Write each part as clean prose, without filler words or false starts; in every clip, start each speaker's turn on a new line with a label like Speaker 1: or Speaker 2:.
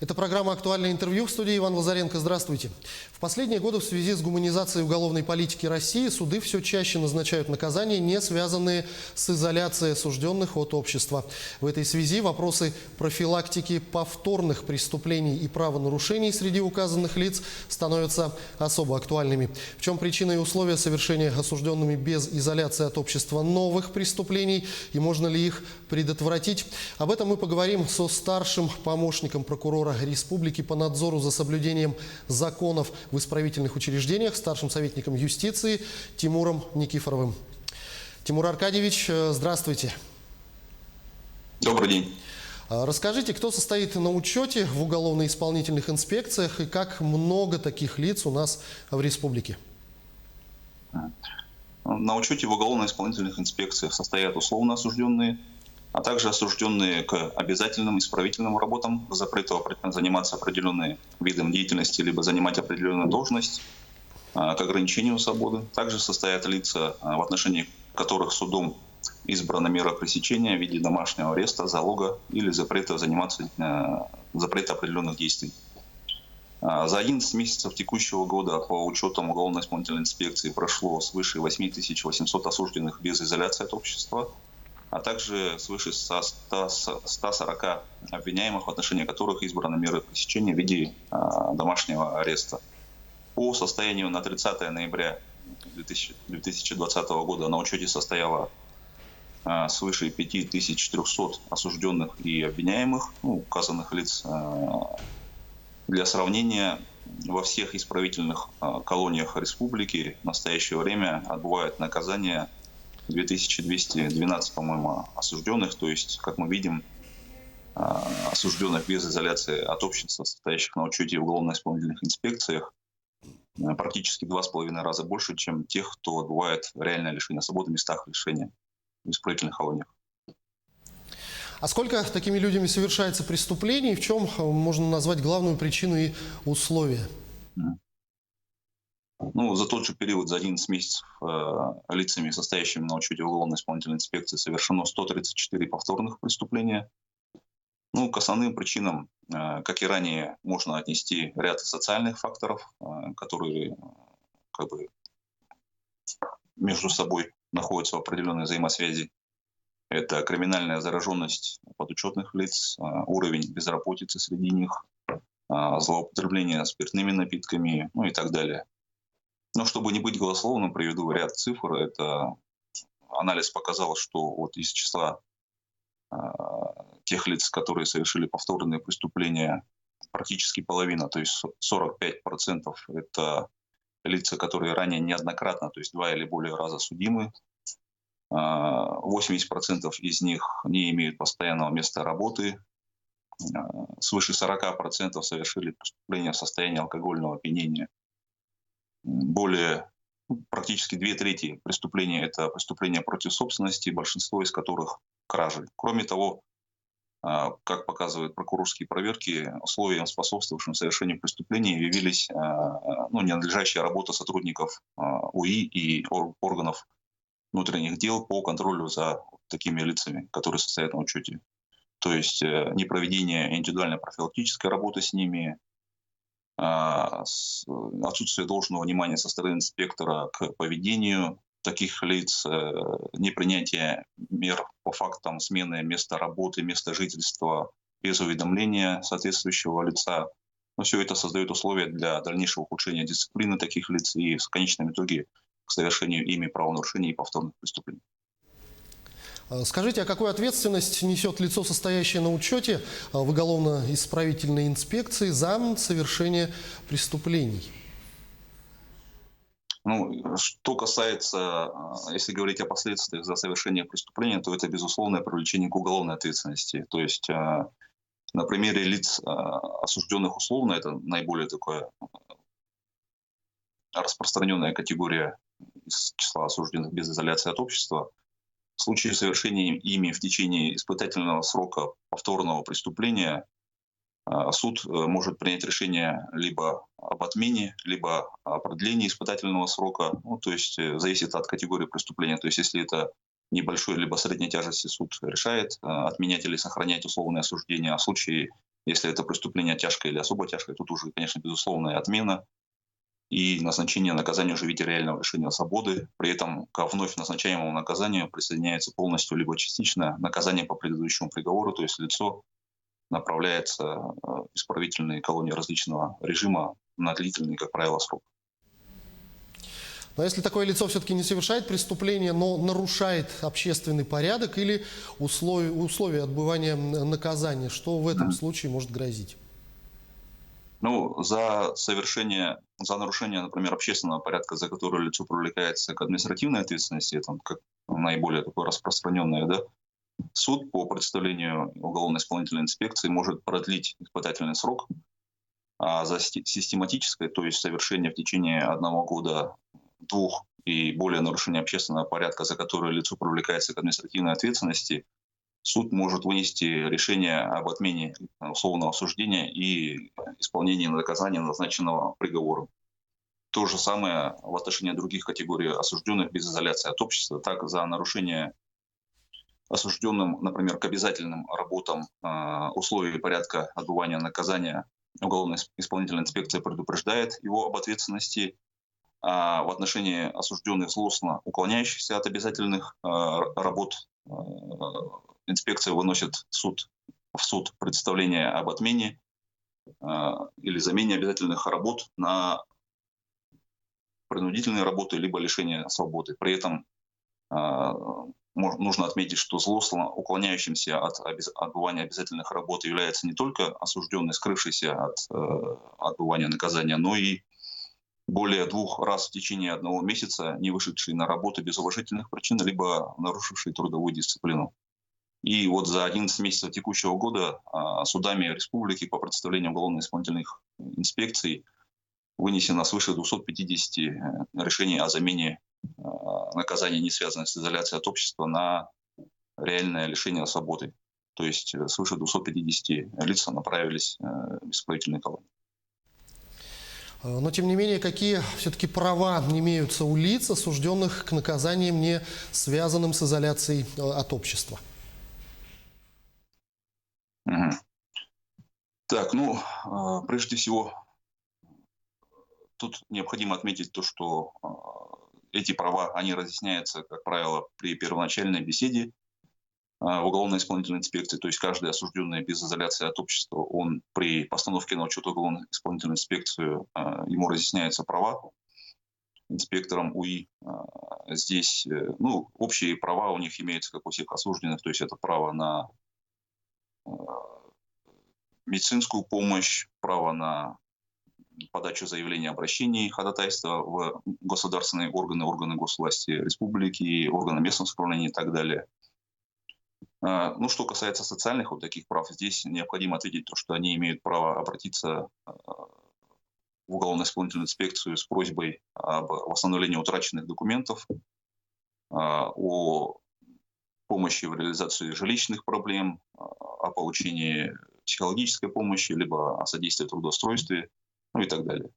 Speaker 1: Это программа «Актуальное интервью», в студии Иван Лазаренко. Здравствуйте. В последние годы в связи с гуманизацией уголовной политики России суды все чаще назначают наказания, не связанные с изоляцией осужденных от общества. В этой связи вопросы профилактики повторных преступлений и правонарушений среди указанных лиц становятся особо актуальными. В чем причина и условия совершения осужденными без изоляции от общества новых преступлений и можно ли их предотвратить? Об этом мы поговорим со старшим помощником прокурора Республики по надзору за соблюдением законов в исправительных учреждениях, старшим советником юстиции Тимуром Никифоровым. Тимур Аркадьевич, здравствуйте.
Speaker 2: Добрый день.
Speaker 1: Расскажите, кто состоит на учете в уголовно-исполнительных инспекциях и как много таких лиц у нас в республике?
Speaker 2: На учете в уголовно-исполнительных инспекциях состоят условно осужденные, а также осужденные к обязательным исправительным работам, запрету заниматься определенным видом деятельности либо занимать определенную должность, к ограничению свободы. Также состоят лица, в отношении которых судом избрана мера пресечения в виде домашнего ареста, залога или запрета запрета определенных действий. За 11 месяцев текущего года по учетам уголовно-исполнительной инспекции прошло свыше 8800 осужденных без изоляции от общества, а также свыше 140 обвиняемых, в отношении которых избраны меры пресечения в виде домашнего ареста. По состоянию на 30 ноября 2020 года на учете состояло свыше 5300 осужденных и обвиняемых, указанных лиц. Для сравнения, во всех исправительных колониях республики в настоящее время отбывают наказание 2212, по-моему, осужденных. То есть, как мы видим, осужденных без изоляции от общества, состоящих на учете в уголовно-исполнительных инспекциях, практически 2,5 раза больше, чем тех, кто отбывает реальное лишение свободы в местах лишения в исправительных колониях.
Speaker 1: А сколько такими людьми совершается преступлений? В чем можно назвать главную причину и условия?
Speaker 2: За тот же период, за 11 месяцев, лицами, состоящими на учете уголовно-исполнительной инспекции, совершено 134 повторных преступления. К основным причинам, как и ранее, можно отнести ряд социальных факторов, которые между собой находятся в определенной взаимосвязи. Это криминальная зараженность подучетных лиц, уровень безработицы среди них, злоупотребление спиртными напитками, и так далее. Но чтобы не быть голословным, приведу ряд цифр. Это анализ показал, что из числа тех лиц, которые совершили повторные преступления, практически половина, то есть 45%, это лица, которые ранее неоднократно, то есть 2 или более раза судимы. 80% из них не имеют постоянного места работы. Свыше 40% совершили преступления в состоянии алкогольного опьянения. Практически 2/3 преступлений – это преступления против собственности, большинство из которых кражи. Кроме того, как показывают прокурорские проверки, условием, способствовавшим совершению преступлений, явились ненадлежащая работа сотрудников УИ и органов внутренних дел по контролю за такими лицами, которые состоят на учете. То есть непроведение индивидуальной профилактической работы с ними, отсутствие должного внимания со стороны инспектора к поведению таких лиц, непринятие мер по фактам смены места работы, места жительства без уведомления соответствующего лица. Все это создает условия для дальнейшего ухудшения дисциплины таких лиц и в конечном итоге к совершению ими правонарушений и повторных преступлений.
Speaker 1: Скажите, а какую ответственность несет лицо, состоящее на учете в уголовно-исправительной инспекции за совершение преступлений?
Speaker 2: Что касается, если говорить о последствиях за совершение преступления, то это безусловное привлечение к уголовной ответственности. То есть на примере лиц, осужденных условно, это наиболее такая распространенная категория из числа осужденных без изоляции от общества. В случае совершения ими в течение испытательного срока повторного преступления суд может принять решение либо об отмене, либо о продлении испытательного срока. То есть зависит от категории преступления. То есть если это небольшой либо средней тяжести, суд решает отменять или сохранять условное осуждение. А в случае Если это преступление тяжкое или особо тяжкое, тут уже, конечно, безусловная отмена и назначение наказания уже в виде реального лишения свободы. При этом ко вновь назначаемому наказанию присоединяется полностью либо частично наказание по предыдущему приговору, то есть лицо направляется в исправительные колонии различного режима на длительный, как правило, срок.
Speaker 1: Но если такое лицо все-таки не совершает преступление, но нарушает общественный порядок или условия отбывания наказания, что в этом случае может грозить?
Speaker 2: Ну, за нарушение, например, общественного порядка, за которое лицо привлекается к административной ответственности, это как наиболее такое распространенное, да, суд по представлению уголовно-исполнительной инспекции может продлить испытательный срок, а за систематическое, то есть совершение в течение 1 года 2 и более нарушений общественного порядка, за которое лицо привлекается к административной ответственности, суд может вынести решение об отмене условного осуждения и исполнении наказания, назначенного приговором. То же самое в отношении других категорий осужденных без изоляции от общества. Так, за нарушение осужденным, например, к обязательным работам условий и порядка отбывания наказания уголовно-исполнительная инспекция предупреждает его об ответственности, а в отношении осужденных злостно уклоняющихся от обязательных работ инспекция выносит в суд представление об отмене или замене обязательных работ на принудительные работы либо лишение свободы. При этом нужно отметить, что злостно уклоняющимся от отбывания обязательных работ является не только осужденный, скрывшийся от отбывания наказания, но и более 2 раз в течение 1 месяца не вышедший на работу без уважительных причин, либо нарушивший трудовую дисциплину. И вот за 11 месяцев текущего года судами республики по представлению уголовно-исполнительных инспекций вынесено свыше 250 решений о замене наказания, не связанных с изоляцией от общества, на реальное лишение свободы. То есть свыше 250 лиц направились в исправительные колонии.
Speaker 1: Но, тем не менее, какие все-таки права имеются у лиц, осужденных к наказаниям, не связанным с изоляцией от общества?
Speaker 2: Так, ну, прежде всего, тут необходимо отметить то, что эти права, они разъясняются, как правило, при первоначальной беседе в уголовно-исполнительной инспекции. То есть каждый осужденный без изоляции от общества, он при постановке на учет уголовно-исполнительную инспекцию, ему разъясняются права инспектором УИ. Здесь, ну, общие права у них имеются, как у всех осужденных, то есть это право на медицинскую помощь, право на подачу заявления, обращений, ходатайства в государственные органы госвласти республики, органы местного самоуправления и так далее. Ну, что касается социальных вот таких прав, здесь необходимо ответить то, что они имеют право обратиться в уголовно-исполнительную инспекцию с просьбой об восстановлении утраченных документов, о помощи в реализации жилищных проблем, о получении психологической помощи, либо о содействии в трудоустройстве, ну и так далее.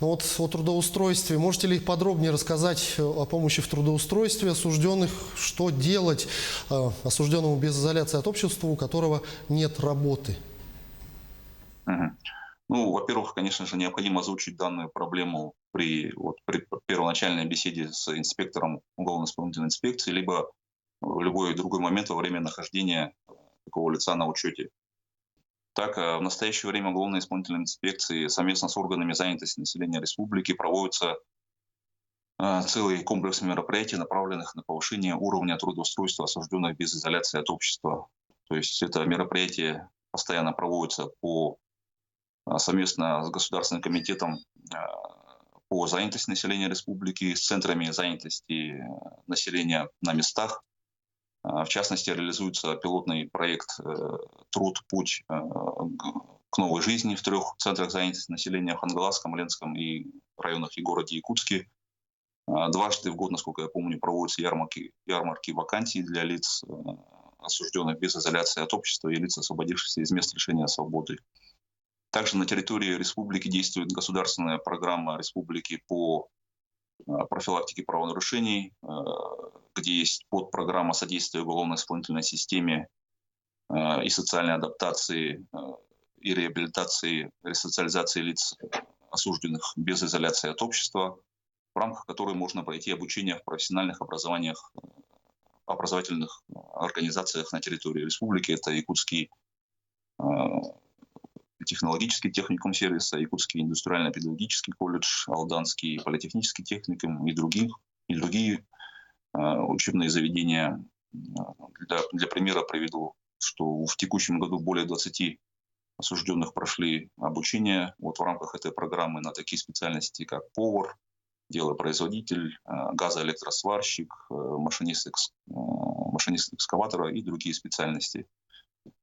Speaker 1: Ну вот о трудоустройстве. Можете ли подробнее рассказать о помощи в трудоустройстве осужденных? Что делать осужденному без изоляции от общества, у которого нет работы?
Speaker 2: Ну, во-первых, конечно же, необходимо озвучить данную проблему при первоначальной беседе с инспектором уголовно-исполнительной инспекции, либо в любой другой момент во время нахождения такого лица на учете. Так, в настоящее время уголовно-исполнительной инспекции совместно с органами занятости населения республики проводится целый комплекс мероприятий, направленных на повышение уровня трудоустройства осужденных без изоляции от общества. То есть это мероприятие постоянно проводится совместно с Государственным комитетом по занятости населения республики, с центрами занятости населения на местах. В частности, реализуется пилотный проект «Труд. Путь к новой жизни» в 3 центрах занятости населения: в Хангаласском, Ленском и районах и городе Якутске. 2 раза в год, насколько я помню, проводятся ярмарки вакансий для лиц, осужденных без изоляции от общества, и лиц, освободившихся из мест лишения свободы. Также на территории республики действует государственная программа республики по профилактике правонарушений, где есть подпрограмма содействия уголовно-исполнительной системе и социальной адаптации, и реабилитации, ресоциализации лиц, осужденных без изоляции от общества, в рамках которой можно пройти обучение в профессиональных образовательных организациях на территории республики. Это Якутский технологический техникум сервиса, Якутский индустриально-педагогический колледж, Алданский политехнический техникум и другие учебные заведения. Для примера приведу, что в текущем году более 20 осужденных прошли обучение в рамках этой программы на такие специальности, как повар, делопроизводитель, газоэлектросварщик, машинист экскаватора и другие специальности.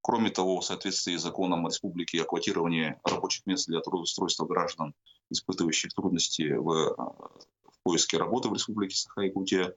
Speaker 2: Кроме того, в соответствии с законом Республики о квотировании рабочих мест для трудоустройства граждан, испытывающих трудности в поиске работы в Республике Саха-Якутия,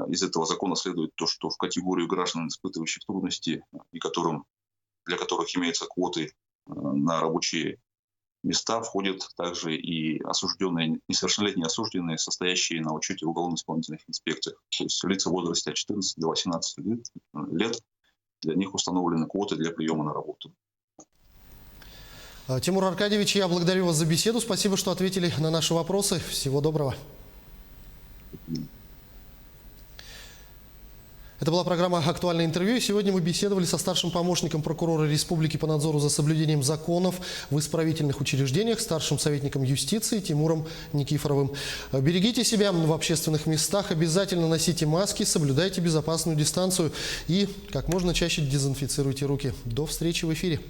Speaker 2: из этого закона следует то, что в категорию граждан, испытывающих трудности, и для которых имеются квоты на рабочие места, входят также и осужденные, несовершеннолетние осужденные, состоящие на учете в уголовно-исполнительных инспекциях. То есть лица в возрасте от 14 до 18 лет, для них установлены квоты для приема на работу.
Speaker 1: Тимур Аркадьевич, я благодарю вас за беседу. Спасибо, что ответили на наши вопросы. Всего доброго. Это была программа «Актуальное интервью». И сегодня мы беседовали со старшим помощником прокурора республики по надзору за соблюдением законов в исправительных учреждениях, старшим советником юстиции Тимуром Никифоровым. Берегите себя в общественных местах, обязательно носите маски, соблюдайте безопасную дистанцию и как можно чаще дезинфицируйте руки. До встречи в эфире.